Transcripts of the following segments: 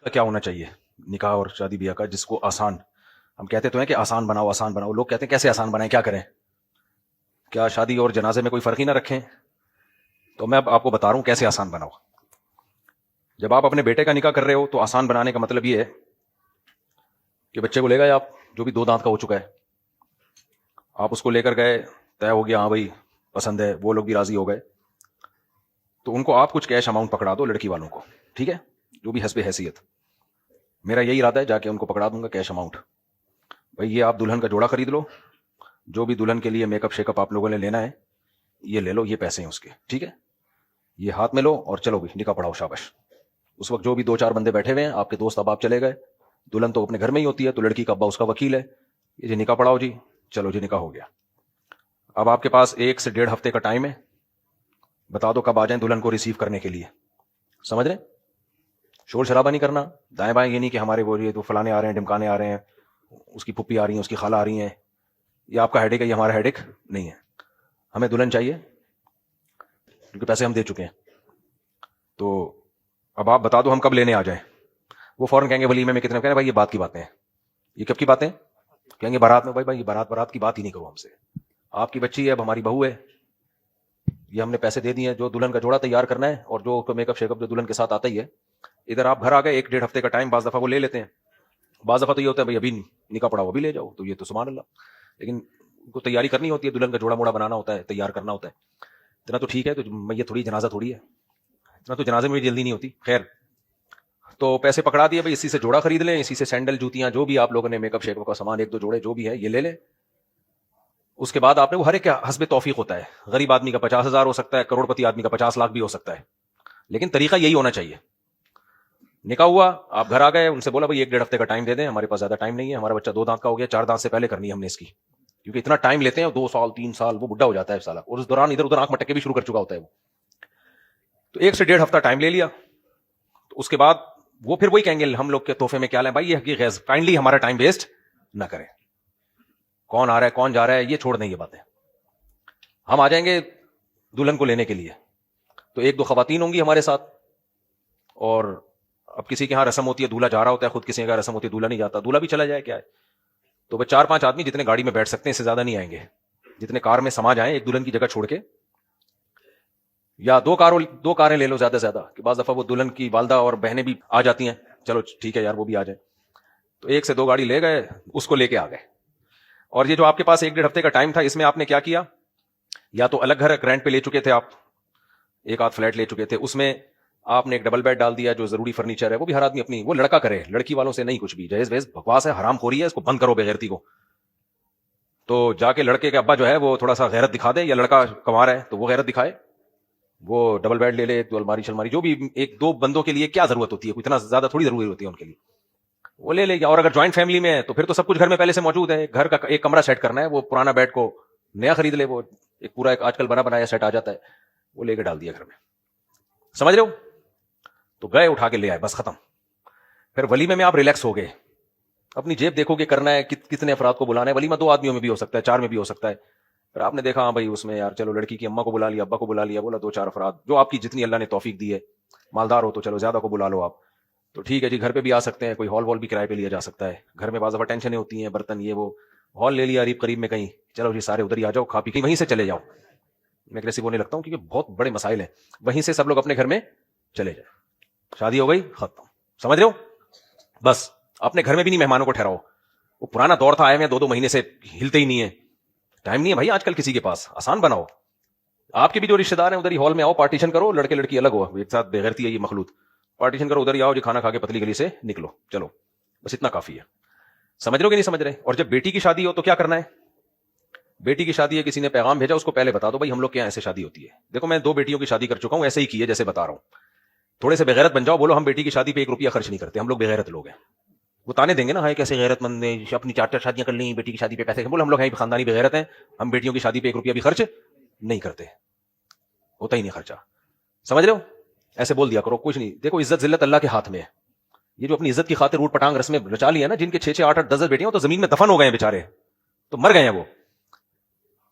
का क्या होना चाहिए निकाह और शादी ब्याह का, जिसको आसान, हम कहते तो हैं कि आसान बनाओ आसान बनाओ, लोग कहते हैं कैसे आसान बनाएं, क्या करें, क्या शादी और जनाजे में कोई फर्क ही ना रखें? तो मैं अब आपको बता रहा हूं कैसे आसान बनाओ। जब आप अपने बेटे का निकाह कर रहे हो तो आसान बनाने का मतलब ये है कि बच्चे को ले गए आप, जो भी 2 दांत का हो चुका है, आप उसको लेकर गए, तय हो गया हाँ भाई पसंद है, वो लोग भी राजी हो गए, तो उनको आप कुछ कैश अमाउंट पकड़ा दो लड़की वालों को, ठीक है, जो भी हस्बे हैसियत। मेरा यही इरादा है, जाके उनको पकड़ा दूंगा कैश अमाउंट, भाई ये आप दुल्हन का जोड़ा खरीद लो, जो भी दुल्हन के लिए मेकअप शेकअप आप लोगों ने लेना है ये ले लो, ये पैसे हैं उसके, ठीक है, ये हाथ में लो और चलो भी निकाह पढ़ाओ, शाबाश। उस वक्त जो भी 2-4 बंदे बैठे हुए हैं आपके दोस्त, अब आप चले गए, दुल्हन तो अपने घर में ही होती है, तो लड़की का अब्बा उसका वकील है, ये जी निकाह पढ़ाओ जी, चलो जी निकाह हो गया। अब आपके पास 1 से 1.5 हफ्ते का टाइम है, बता दो कब आ जाए दुल्हन को रिसीव करने के लिए, समझ रहे? शोर शराबा नहीं करना, दाएं बाएं ये नहीं कि हमारे वो ये तो फलाने आ रहे हैं, ढिमकाने आ रहे हैं, उसकी पुप्पी आ रही है, उसकी खाला आ रही है, ये आपका हेडेक है, ये हमारा हेडेक नहीं है। हमें दुल्हन चाहिए क्योंकि पैसे हम दे चुके हैं, तो अब आप बता दो हम कब लेने आ जाएं। वो फौरन कहेंगे वलीमे में कितने, कहेंगे भाई ये बात की बातें हैं, ये कब की बातें, कहेंगे बारात में, भाई ये बारात की बात ही नहीं करो हमसे, आपकी बच्ची है, अब हमारी बहू है, ये हमने पैसे दे दिए हैं, जो दुल्हन का जोड़ा तैयार करना है और जो मेकअप शेकअप जो दुल्हन के साथ आता ही है, इधर आप घर आ गए, 1-1.5 हफ्ते का टाइम बाज दफा वो ले लेते हैं, बाज दफा तो ये होता है भाई अभी निकाह पढ़ाओ अभी ले जाओ, तो ये तो सुभान अल्लाह, लेकिन उनको तैयारी करनी होती है, दुल्हन का जोड़ा मोड़ा बनाना होता है, तैयार करना होता है, इतना तो ठीक है, तो ये थोड़ी जनाजा थोड़ी है, इतना तो जनाजे में भी जल्दी नहीं होती। खैर, तो पैसे पकड़ा दिए भाई, इसी से जोड़ा खरीद लें, इसी से सैंडल जूतियां जो भी आप लोगों ने मेकअप शेकअप का सामान 1-2 जोड़े जो भी है ये ले लें। उसके बाद आपने वो हर एक हस्बे तौफीक होता है, गरीब आदमी का 50,000 हो सकता है, करोड़पति आदमी का 50 लाख भी हो सकता है, लेकिन तरीका यही होना चाहिए। निकाह हुआ, आप घर आ गए, उनसे बोला भाई 1-1.5 हफ्ते का टाइम दे दें, हमारे पास ज्यादा टाइम नहीं है, हमारा बच्चा 2 दांत का हो गया, 4 दांत से पहले करनी है हमने इसकी, क्योंकि इतना टाइम लेते हैं 2 साल 3 साल, वो बुढ़ा हो जाता है साला, और उस दौरान इधर उधर आंख मटके भी शुरू कर चुका होता है वो। तो 1 से 1.5 हफ्ता टाइम ले लिया, तो उसके बाद वो फिर वही कहेंगे हम लोग के तोहफे में क्या लें, भाई ये काइंडली हमारा टाइम वेस्ट ना करें, कौन आ रहा है कौन जा रहा है ये छोड़ दें, ये बातें हम आ जाएंगे दुल्हन को लेने के लिए, तो 1-2 खवातीन होंगी हमारे साथ, और अब किसी के यहाँ रस्म होती है दूल्हा जा रहा होता है, खुद किसी का रस्म होती है दूल्हा नहीं जाता, दूल्हा भी चला जाए क्या है, तो भाई 4-5 आदमी जितने गाड़ी में बैठ सकते हैं, इससे ज्यादा नहीं आएंगे, जितने कार में समा जाएं एक दुल्हन की जगह छोड़ के, या 2 कारें ले लो ज्यादा से ज्यादा, कि बाज़ दफा वो दुल्हन की वालदा और बहनें भी आ जाती हैं, चलो ठीक है यार वो भी आ जाए, तो 1 से 2 गाड़ी ले गए, उसको लेके आ गए। और ये जो आपके पास 1-1.5 हफ्ते का टाइम था, इसमें आपने क्या किया, या तो अलग घर रेंट पे ले चुके थे आप, 1 आध फ्लैट ले चुके थे, उसमें आपने एक डबल बेड डाल दिया, जो जरूरी फर्नीचर है वो भी हर आदमी अपनी, वो लड़का करे, लड़की वालों से नहीं कुछ भी, जहेज वहेज बकवास है, हराम खोरी है, इसको बंद करो बेगैरती को। तो जाके लड़के के अब्बा जो है वो थोड़ा सा गैरत दिखा दे, या लड़का कमा रहा है तो वो गैरत दिखाए, वो डबल बेड ले ले, तो अलमारी शलमारी जो भी 1-2 बंदों के लिए क्या जरूरत होती है, इतना ज्यादा थोड़ी जरूरी होती है उनके लिए, वो ले ले। और अगर ज्वाइंट फैमिली में है तो फिर तो सब कुछ घर में पहले से मौजूद है, घर का एक कमरा सेट करना है, वो पुराना बेड को नया खरीद ले, वो एक पूरा एक आजकल बना बनाया सेट आ जाता है, वो लेके डाल दिया घर में, समझ रहे हो? तो गए उठा के ले आए, बस खत्म। फिर वलीमे में आप रिलैक्स हो गए, अपनी जेब देखोगे करना है, कितने अफराद को बुलाना है, वलीमा 2 आदमियों में भी हो सकता है, 4 में भी हो सकता है, फिर आपने देखा हाँ भाई उसमें यार चलो लड़की की अम्मा को बुला लिया, अब्बा को बुला लिया, बोला 2-4 अफराद, जो आपकी जितनी अल्लाह ने तौफीक दी है, मालदार हो तो चलो ज्यादा को बुला लो आप, तो ठीक है जी, घर पे भी आ सकते हैं, कोई हॉल वॉल भी किराए पे लिया जा सकता है, घर में बाज़ दफा टेंशनें होती हैं, बर्तन ये वो, हॉल ले लिया करीब में कहीं, चलो जी सारे उधर ही आ जाओ, खा पी के वहीं से चले जाओ, मैं एग्रेसिव होने लगता हूं क्योंकि बहुत बड़े मसाइल हैं, वहीं से सब लोग अपने घर में चले जाए, शादी हो गई खत्म, समझ रहे हो? बस अपने घर में भी नहीं मेहमानों को ठहराओ, वो पुराना दौर था, आए हुए 2-2 महीने से हिलते ही नहीं है, टाइम नहीं है भाई आजकल किसी के पास, आसान बनाओ, आपके भी जो रिश्तेदार हैं उधर ही हॉल में आओ, पार्टीशन करो, लड़के लड़की अलग हो, एक साथ बेगैरती है ये मखलूत, पार्टीशन करो, उधर ही आओ जी, खाना खा के पतली गली से निकलो, चलो बस इतना काफी है, समझ रहे हो कि नहीं समझ रहे? और जब बेटी की शादी हो तो क्या करना है, बेटी की शादी है, किसी ने पैगाम भेजा, उसको पहले बता दो भाई हम लोग के यहाँ ऐसे शादी होती है, देखो मैं 2 बेटियों की शादी कर चुका हूं, ऐसे ही की है जैसे बता रहा हूं, थोड़े से बेगैरत बन जाओ, बोलो हम बेटी की शादी पे 1 रुपया खर्च नहीं करते, हम लोग बेगैरत लोग हैं, वो ताने देंगे ना, हाय कैसे गैरतमंद ने अपनी 4-4 शादियां कर ली, बेटी की शादी पे पैसे, बोले हम लोग हैं खानदानी बेगैरत हैं, हम बेटियों की शादी पे 1 रुपया भी खर्च नहीं करते, होता ही नहीं खर्चा, समझ रहे हो? ऐसे बोल दिया करो, कुछ नहीं, देखो इज्जत जिल्लत अल्लाह के हाथ में है, ये जो अपनी इज्जत की खातिर ऊट पटांग रस्में रचा ली है ना, जिनके 6-6 8-8 10-10 बेटियां तो जमीन में दफन हो गए हैं बेचारे, तो मर गए हैं वो,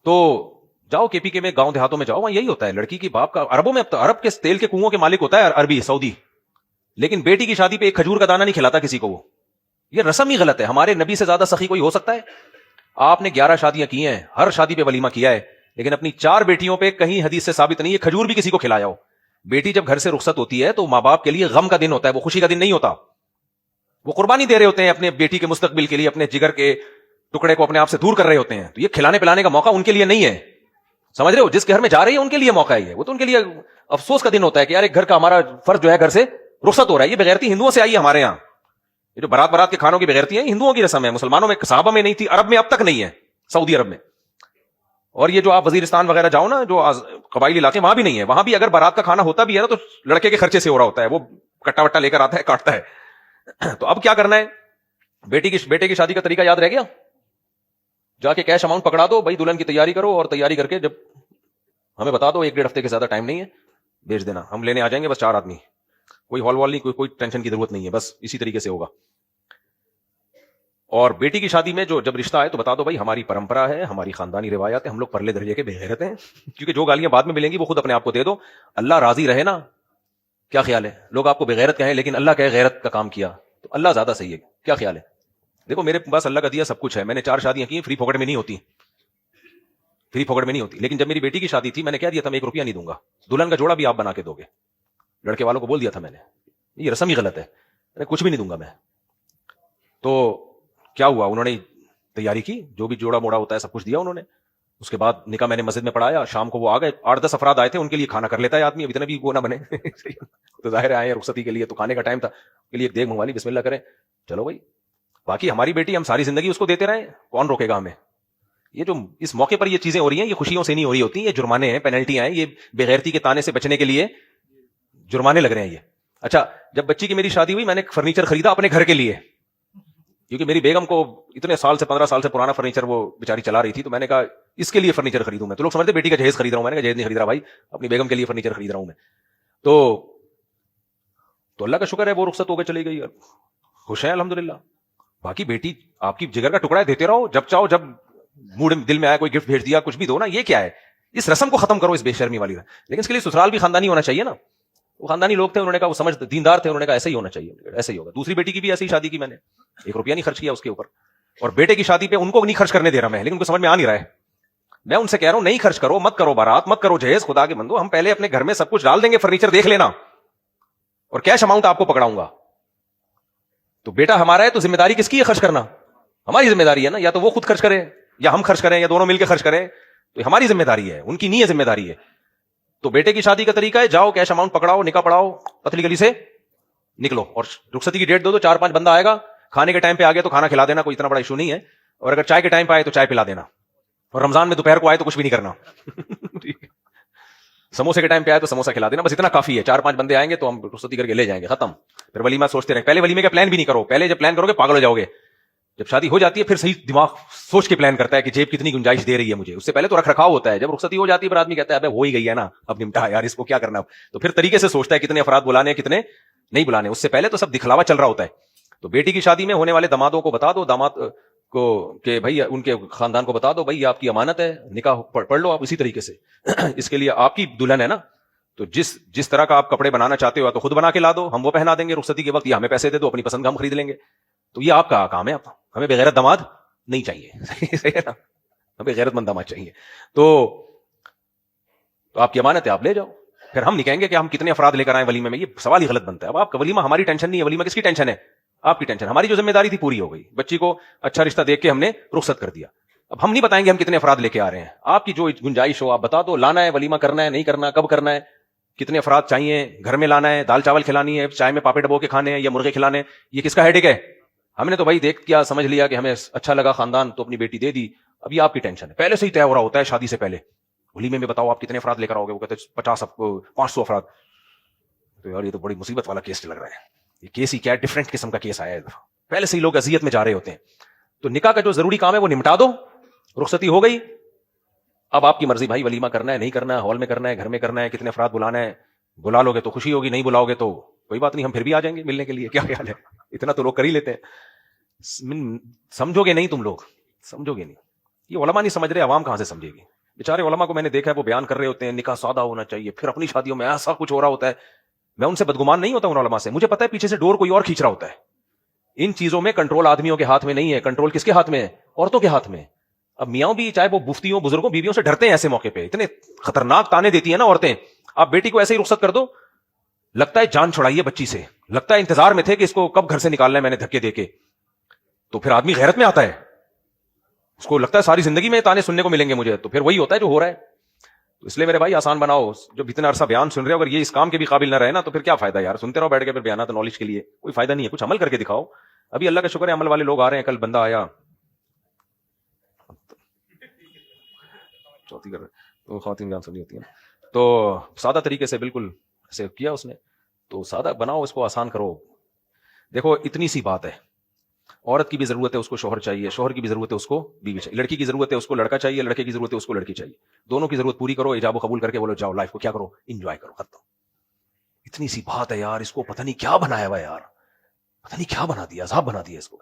तो जाओ केपीके में गांव देहातों में जाओ, वहां यही होता है, लड़की की बाप का, अरबों में, अरब के तेल के कुओं के मालिक होता है अरबी सऊदी, لیکن بیٹی کی شادی پہ ایک کھجور کا دانہ نہیں کھلاتا کسی کو وہ. یہ رسم ہی غلط ہے. ہمارے نبی سے زیادہ سخی کوئی ہو سکتا ہے؟ آپ نے 11 شادیاں کی ہیں, ہر شادی پہ ولیمہ کیا ہے, لیکن اپنی 4 بیٹیوں پہ کہیں حدیث سے ثابت نہیں ہے کھجور بھی کسی کو کھلایا ہو. بیٹی جب گھر سے رخصت ہوتی ہے تو ماں باپ کے لیے غم کا دن ہوتا ہے, وہ خوشی کا دن نہیں ہوتا. وہ قربانی دے رہے ہوتے ہیں اپنے بیٹی کے مستقبل کے لیے, اپنے جگر کے ٹکڑے کو اپنے آپ سے دور کر رہے ہوتے ہیں. تو یہ کھلانے پلانے کا موقع ان کے لیے نہیں ہے, سمجھ رہے ہو؟ جس کے گھر میں جا رہی ہے ان کے لیے موقع ہے, وہ تو ان کے لیے افسوس کا دن ہوتا ہے کہ یار ایک گھر کا ہمارا فرد جو ہے گھر سے رخصت ہو رہا ہے. یہ بغیرتی ہندوؤں سے آئی ہے ہمارے یہاں. یہ جو برات کے کھانوں کی بغیرتی ہے ہندوؤں کی رسم ہے, مسلمانوں میں, صحابہ میں نہیں تھی, عرب میں اب تک نہیں ہے, سعودی عرب میں. اور یہ جو آپ وزیرستان وغیرہ جاؤ نا, جو قبائلی علاقے, وہاں بھی نہیں ہے. وہاں بھی اگر بارات کا کھانا ہوتا بھی ہے نا تو لڑکے کے خرچے سے ہو رہا ہوتا ہے, وہ کٹا وٹا لے کر آتا ہے, کاٹتا ہے. تو اب کیا کرنا ہے؟ بیٹے کی شادی کا طریقہ یاد رہ گیا؟ جا کے کیش اماؤنٹ پکڑا دو بھائی, دلہن کی تیاری کرو, اور تیاری کر کے جب ہمیں بتا دو 1-1.5 ہفتے کے زیادہ ٹائم نہیں ہے, بھیج دینا, ہم لینے آ جائیں گے. بس 4 آدمی, کوئی ہال وال نہیں, کوئی ٹینشن کی ضرورت نہیں ہے, بس اسی طریقے سے ہوگا. اور بیٹی کی شادی میں جب رشتہ آئے تو بتا دو بھائی ہماری پرمپرا ہے, ہماری خاندانی روایات ہے, ہم لوگ پرلے درجے کے بغیرت ہیں. کیونکہ جو گالیاں بعد میں ملیں گی وہ خود اپنے آپ کو دے دو, اللہ راضی رہے نا. کیا خیال ہے؟ لوگ آپ کو بغیرت کہیں لیکن اللہ کہے غیرت کا کام کیا, تو اللہ زیادہ صحیح ہے. کیا خیال ہے؟ دیکھو میرے پاس اللہ کا دیا سب کچھ ہے, میں نے 4 شادیاں کی, فری پاکٹ میں نہیں ہوتی, فری پاکٹ میں نہیں ہوتی. لیکن جب میری بیٹی کی شادی تھی میں نے کہہ دیا تھا میں 1 روپیہ نہیں دوں گا, دلہن کا جوڑا بھی آپ بنا کے دو گے. لڑکے والوں کو بول دیا تھا میں نے, یہ رسم ہی غلط ہے, میں کچھ بھی نہیں دوں گا میں. تو کیا ہوا, انہوں نے تیاری کی, جو بھی جوڑا موڑا ہوتا ہے سب کچھ دیا انہوں نے. اس کے بعد نکاح میں نے مسجد میں پڑھایا, شام کو وہ آ گئے, 8-10 افراد آئے تھے, ان کے لیے کھانا کر لیتا ہے آدمی, اب اتنا بھی وہ نہ بنے. تو ظاہر آئے رخصتی کے لیے, تو کھانے کا ٹائم تھا, کے لیے ایک دیگ منگوا لی, بسم اللہ کریں, چلو بھائی. باقی ہماری بیٹی, ہم ساری زندگی اس کو دیتے رہیں, کون روکے گا ہمیں؟ یہ جو اس موقع پر یہ چیزیں ہو رہی ہیں, یہ خوشیوں سے نہیں ہو رہی ہوتی, یہ جرمانے ہیں, پینلٹیاں ہیں, یہ بغیرتی کے تانے سے بچنے کے لیے جرمانے لگ رہے ہیں یہ. اچھا, جب بچی کی میری شادی ہوئی میں نے فرنیچر خریدا اپنے گھر کے لیے, کیونکہ میری بیگم کو اتنے سال سے 15 سال سے پرانا فرنیچر وہ بیچاری چلا رہی تھی, تو میں نے کہا اس کے لیے فرنیچر خریدوں میں. تو لوگ سمجھتے بیٹی کا جہیز خرید رہا ہوں, میں نے کہا جہیز نہیں خرید رہا بھائی, اپنی بیگم کے لیے فرنیچر خرید رہا ہوں میں. تو اللہ کا شکر ہے وہ رخصت ہو کے چلی گئی, خوش ہیں الحمدللہ. باقی بیٹی آپ کی جگر کا ٹکڑا ہے, دیتے رہو, جب چاہو, جب موڈ دل میں آیا کوئی گفٹ بھیج دیا, کچھ بھی دو نا. یہ کیا ہے؟ اس رسم کو ختم کرو, اس بے شرمی والی. لیکن اس کے لیے سسرال بھی خاندانی ہونا چاہیے نا. وہ خاندانی لوگ تھے, انہوں نے کہا وہ سمجھ دیندار تھے, انہوں نے کہا ایسا ہی ہونا چاہیے, ایسا ہی ہوگا. دوسری بیٹی کی بھی ایسی شادی کی میں نے, 1 روپیہ نہیں خرچ کیا اس کے اوپر. اور بیٹے کی شادی پہ ان کو نہیں خرچ کرنے دے رہا میں, لیکن ان کو سمجھ میں آ نہیں رہا ہے. میں ان سے کہہ رہا ہوں نہیں خرچ کرو, مت کرو بارات, مت کرو جہیز, خدا کے بندو, ہم پہلے اپنے گھر میں سب کچھ ڈال دیں گے, فرنیچر دیکھ لینا, اور کیش اماؤنٹ آپ کو پکڑاؤں گا. تو بیٹا ہمارا ہے تو ذمہ داری کس کی ہے خرچ کرنا؟ ہماری ذمہ داری ہے نا. یا تو وہ خود خرچ کریں یا ہم خرچ کریں یا دونوں مل کے خرچ کریں, تو ہماری ذمہ داری ہے, ان کی نہیں ہے ذمہ داری ہے. تو بیٹے کی شادی کا طریقہ ہے, جاؤ کیش اماؤنٹ پکڑاؤ, نکاح پڑھاؤ, پتلی گلی سے نکلو, اور رخصتی کی ڈیٹ دو, 4-5 بندہ آئے گا, کھانے کے ٹائم پہ آ گیا تو کھانا کھلا دینا, کوئی اتنا بڑا ایشو نہیں ہے. اور اگر چائے کے ٹائم پہ آئے تو چائے پلا دینا, اور رمضان میں دوپہر کو آئے تو کچھ بھی نہیں کرنا. سموسے کے ٹائم پہ آئے تو سموسا کھلا دینا, بس اتنا کافی ہے. 4-5 بندے آئیں گے تو ہم رخصتی کر کے لے جائیں گے, ختم. پھر ولیمہ سوچتے رہیں, پہلے ولیمے کا پلان بھی نہیں کرو, پہلے جب پلان کرو گے پاگل ہو جاؤ گے. جب شادی ہو جاتی ہے پھر صحیح دماغ سوچ کے پلان کرتا ہے کہ جیب کتنی گنجائش دے رہی ہے مجھے, اس سے پہلے تو رکھ رکھاؤ ہوتا ہے. جب رخصتی ہو جاتی ہے پھر آدمی کہتا ہے ابے ہو ہی گئی ہے نا, اب نمٹا یار, اس کو کیا کرنا اب. تو پھر طریقے سے سوچتا ہے کتنے افراد بلانے ہیں کتنے نہیں بلانے, اس سے پہلے تو سب دکھلاوا چل رہا ہوتا ہے. تو بیٹی کی شادی میں ہونے والے دامادوں کو بتا دو, داماد کو کہ بھائی ان کے خاندان کو بتا دو بھائی آپ کی امانت ہے, نکاح پڑھ لو آپ اسی طریقے سے. اس کے لیے آپ کی دلہن ہے نا, تو جس طرح کا آپ کپڑے بنانا چاہتے ہو تو خود بنا کے لا دو, ہم وہ پہنا دیں گے رخصتی کے وقت, یا ہمیں پیسے دے دو, اپنی پسند کا ہم خرید لیں گے. تو یہ آپ کا کام ہے, ہمیں بغیرت داماد نہیں چاہیے. صحیح ہے نا, ہمیں غیرت مند داماد چاہیے. تو آپ کی امانت ہے, آپ لے جاؤ. پھر ہم نہیں کہیں گے کہ ہم کتنے افراد لے کر آئیں ولیمے میں, یہ سوال ہی غلط بنتا ہے. اب آپ کا ولیمہ ہماری ٹینشن نہیں ہے, ولیمہ کس کی ٹینشن ہے؟ آپ کی ٹینشن. ہماری جو ذمہ داری تھی پوری ہو گئی, بچی کو اچھا رشتہ دیکھ کے ہم نے رخصت کر دیا. اب ہم نہیں بتائیں گے ہم کتنے افراد لے کے آ رہے ہیں, آپ کی جو گنجائش ہو آپ بتا دو, لانا ہے ولیمہ, کرنا ہے نہیں کرنا, کب کرنا ہے, کتنے افراد چاہیے, گھر میں لانا ہے, دال چاول کھلانی ہے, چائے میں پاپڑ ڈبو کے کھانے ہیں یا مرغے کھلانے, یہ کس کا ہیڈک ہے؟ ہم نے تو بھائی دیکھ کیا سمجھ لیا کہ ہمیں اچھا لگا خاندان تو اپنی بیٹی دے دی. اب یہ آپ کی ٹینشن ہے, پہلے سے ہی طے ہو رہا ہوتا ہے شادی سے پہلے. ولیمے میں بتاؤ آپ کتنے افراد لے کر آؤ گے, وہ کہتے ہیں 500 افراد. تو یار یہ تو بڑی مصیبت والا کیس لگ رہا ہے, یہ کیس ہی کیا ہے, ڈفرنٹ قسم کا کیس آیا ہے. پہلے سے ہی لوگ اذیت میں جا رہے ہوتے ہیں. تو نکاح کا جو ضروری کام ہے وہ نمٹا دو, رخصتی ہو گئی. اب آپ کی مرضی بھائی, ولیمہ کرنا ہے نہیں کرنا ہے, ہال میں کرنا ہے گھر میں کرنا ہے, کتنے افراد بلانا ہے, بلا لو گے تو خوشی ہوگی, نہیں بلاؤ گے تو کوئی بات نہیں, ہم پھر بھی آ جائیں گے ملنے کے لیے. کیا خیال ہے؟ اتنا تو لوگ کر ہی لیتے ہیں. سمجھو گے نہیں تم لوگ, سمجھو گے نہیں. یہ علماء نہیں سمجھ رہے, عوام کہاں سے سمجھے گی؟ بیچارے علماء کو میں نے دیکھا ہے وہ بیان کر رہے ہوتے ہیں نکاح سادہ ہونا چاہیے, پھر اپنی شادیوں میں ایسا کچھ ہو رہا ہوتا ہے. मैं उनसे बदगुमान नहीं होता उन उलमा से, मुझे पता है पीछे से डोर कोई और खींच रहा होता है। इन चीजों में कंट्रोल आदमियों के हाथ में नहीं है, कंट्रोल किसके हाथ में है? औरतों के हाथ में। अब मियाँ भी चाहे वो मुफ्तियों बुजुर्गों बीवियों से डरते हैं ऐसे मौके पे, इतने खतरनाक ताने देती है ना औरतें। आप बेटी को ऐसे ही रुखसत कर दो, लगता है जान छुड़ाइए बच्ची से, लगता है इंतजार में थे कि इसको कब घर से निकालना है मैंने धक्के देके। तो फिर आदमी गैरत में आता है, उसको लगता है सारी जिंदगी में ताने सुनने को मिलेंगे मुझे, तो फिर वही होता है जो हो रहा है। तो इसलिए मेरे भाई आसान बनाओ, जो इतना अरसा बयान सुन रहे हो, अगर ये इस काम के भी काबिल ना रहे ना तो फिर क्या फायदा यार, सुनते रहो बैठ के, फिर बयान तो नॉलेज के लिए कोई फायदा नहीं है, कुछ अमल करके दिखाओ। अभी अल्लाह का शुक्र है अमल वाले लोग आ रहे हैं, कल बंदा आया चौथी कर रहे तो खातिन जान सुनी होती है, तो सादा तरीके से बिल्कुल ऐसे किया उसने। तो सादा बनाओ, इसको आसान करो। देखो इतनी सी बात है, औरत की भी जरूरत है उसको शोहर चाहिए, शोहर की भी जरूरत है उसको बीवी चाहिए, लड़की की जरूरत है उसको लड़का चाहिए, लड़के की जरूरत है उसको लड़की चाहिए। दोनों की जरूरत पूरी करो, इजाब कबूल करके बोलो जाओ लाइफ को क्या करो, एंजॉय करो, खत्म। इतनी सी बात है यार, इसको पता नहीं क्या बनाया हुआ यार, पता नहीं क्या बना दिया, अजाब बना दिया इसको।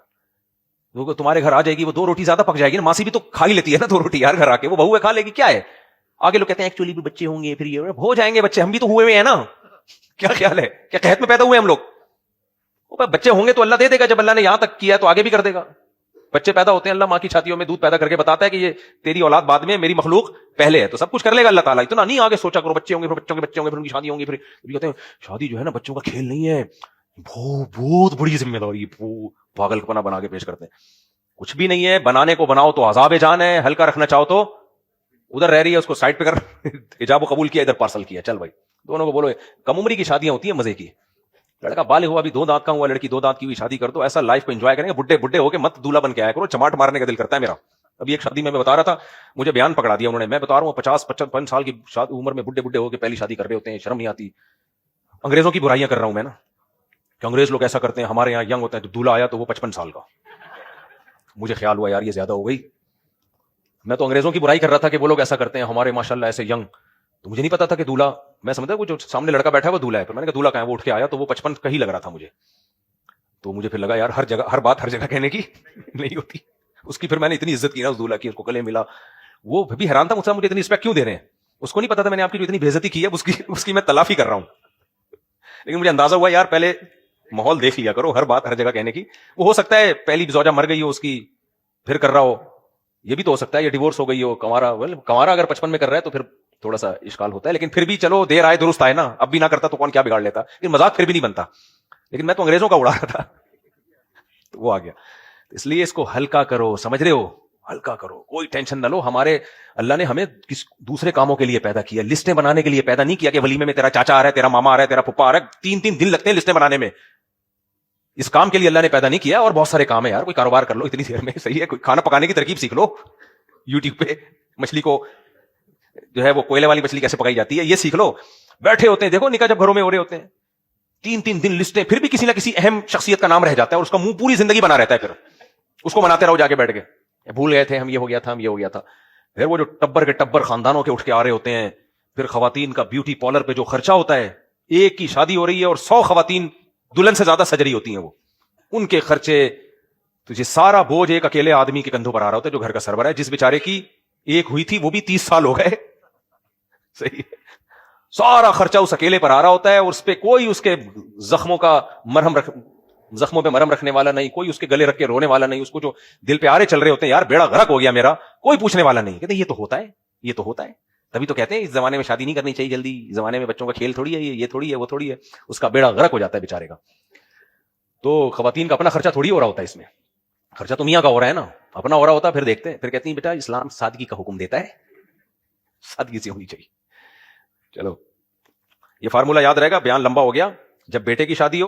तो तुम्हारे घर आ जाएगी वो 2 रोटी ज्यादा पक जाएगी ना, मासी भी तो खा ही लेती है ना 2 रोटी यार घर आके, वो बहू है खा लेगी, क्या है। आगे लोग कहते हैं एक्चुअली भी बच्चे होंगे, फिर ये हो जाएंगे बच्चे, हम भी तो हुए हुए हैं ना, क्या ख्याल है, क्या कहत में पैदा हुए हम लोग। बच्चे होंगे तो अल्लाह दे देगा, जब अल्लाह ने यहां तक किया तो आगे भी कर देगा। बच्चे पैदा होते हैं, अल्लाह मां की छातियों में दूध पैदा करके बताता है कि ये तेरी औलाद बाद में, मेरी मखलूक पहले है, तो सब कुछ कर लेगा अल्लाह ताला। इतना नहीं आगे सोचा करो, बच्चे होंगे फिर बच्चों के बच्चे होंगे फिर उनकी शादी होंगी, फिर कहते हैं शादी जो है ना बच्चों का खेल नहीं है, बहुत बड़ी जिम्मेदारी, पागलपना बना के पेश करते हैं। कुछ भी नहीं है, बनाने को बनाओ तो अजाब जान है, हल्का रखना चाहो तो उधर रह रही है उसको साइड पे कर हिजाब कबूल किया, इधर पार्सल किया, चल भाई। दोनों को बोलो, कम उम्री की शादियां होती है मजे की, लड़का बालिग हुआ अभी 2 दांत का हुआ, लड़की 2 दांत की हुई, शादी कर दो, ऐसा लाइफ को एंजॉय करेंगे। बुड्ढे बुड्ढे होके मत दूल्हा बन के आया करो, चमाट मारने का दिल करता है मेरा। अभी एक शादी में मैं बता रहा था, मुझे बयान पकड़ा दिया उन्होंने, मैं बता रहा हूँ 50-55 साल की उम्र में बुड्ढे बुड्ढे होकर पहली शादी कर रहे होते हैं, शर्म नहीं आती। अंग्रेजों की बुराइयां कर रहा हूं मैं ना, कि अंग्रेज लोग ऐसा करते हैं, हमारे यहाँ यंग होते हैं, तो दूल्हा आया तो वो 55 साल का। मुझे ख्याल हुआ यार ये ज्यादा हो गई, मैं तो अंग्रेजों की बुराई कर रहा था कि वो लोग ऐसा करते हैं, हमारे माशाल्लाह ऐसे यंग। तो मुझे नहीं पता था कि दूल्हा, मैं समझता वो जो सामने लड़का बैठा है वो दूल्हा है, पर मैंने कहा दूल्हा कहाँ है, वो उठ के आया तो वो 55 का ही लग रहा था मुझे। तो मुझे फिर लगा यार हर जगह हर बात हर जगह कहने की नहीं होती। उसकी फिर मैंने इतनी इज्जत की ना उस दूल्हा की, उसको गले मिला, वो भी हैरान था मुझसे, मुझे इतनी रिस्पेक्ट क्यों दे रहे हैं। उसको नहीं पता था मैंने आपकी जो इतनी बेइज्जती की है उसकी मैं तलाफी कर रहा हूं। लेकिन मुझे अंदाजा हुआ यार पहले माहौल देख लिया करो, हर बात हर जगह कहने की। वो हो सकता है पहली जोजा मर गई हो उसकी, फिर कर रहा हो, ये भी तो हो सकता है, ये डिवोर्स हो गई हो, कंवारा, कंवारा अगर 55 में कर रहा है तो फिर थोड़ा सा इश्काल होता है। लेकिन फिर भी चलो देर आए दुरुस्त आए ना, अब भी ना करता तो कौन क्या बिगाड़ लेता, लेकिन मजाक फिर भी नहीं बनता। लेकिन मैं तो अंग्रेजों का उड़ा रहा था तो वो आ गया। इसलिए इसको हल्का करो, समझ रहे हो, हल्का करो, कोई टेंशन ना लो। हमारे अल्लाह ने हमें किस दूसरे कामों के लिए पैदा किया, लिस्टें बनाने के लिए पैदा नहीं किया कि वलीमे में तेरा चाचा आ रहा है, तेरा मामा आ रहा है, तेरा पुप्पा आ रहा है, 3-3 दिन लगते हैं लिस्टें बनाने में। इस काम के लिए अल्लाह ने पैदा नहीं किया। और बहुत सारे काम है यार, कोई कारोबार कर लो इतनी देर में, सही है, कोई खाना पकाने की तरकीब सीख लो यूट्यूब पे, मछली को जो है वो कोयले वाली मछली कैसे पकाई जाती है ये सीख लो। बैठे होते हैं देखो निकाह जब घरों में हो रहे होते हैं, 3-3 दिन लिस्टें, फिर भी किसी ना किसी अहम शख्सियत का नाम रह जाता है और उसका मुंह पूरी जिंदगी बना रहता है, फिर उसको मनाते रहो जाके बैठ के, भूल गए थे हम, ये हो गया था, हम ये हो गया था। फिर वो जो टब्बर के टब्बर खानदानों के उठ के आ रहे होते हैं, फिर खवातीन का ब्यूटी पार्लर पे जो खर्चा होता है, एक की शादी हो रही है और 100 खवातीन दुल्हन से ज्यादा सज रही होती हैं, वो उनके खर्चे, तुझे सारा बोझ एक अकेले आदमी के कंधों पर आ रहा होता है जो घर का सरवर है, जिस बेचारे की एक हुई थी वो भी 30 साल हो गए, सही है, सारा खर्चा उस अकेले पर आ रहा होता है। और उस पे कोई उसके जख्मों का जख्मों पे मरहम रखने वाला नहीं, कोई उसके गले रख के रोने वाला नहीं, उसको जो दिल पे आरे चल रहे होते हैं यार बेड़ा गर्क हो गया मेरा, कोई पूछने वाला नहीं। कहते ये तो होता है, ये तो होता है। तभी तो कहते हैं इस जमाने में शादी नहीं करनी चाहिए जल्दी, इस जमाने में बच्चों का खेल थोड़ी है ये थोड़ी है, वो थोड़ी है, उसका बेड़ा गर्क हो जाता है बेचारे का। तो खवातीन का अपना खर्चा थोड़ी हो रहा होता है, इसमें खर्चा तो मियां का हो रहा है ना, अपना हो रहा होता। फिर देखते हैं, फिर कहती हैं बेटा इस्लाम सादगी का हुक्म देता है, सादगी से होनी चाहिए। चलो ये फार्मूला याद रहेगा, बयान लंबा हो गया। जब बेटे की शादी हो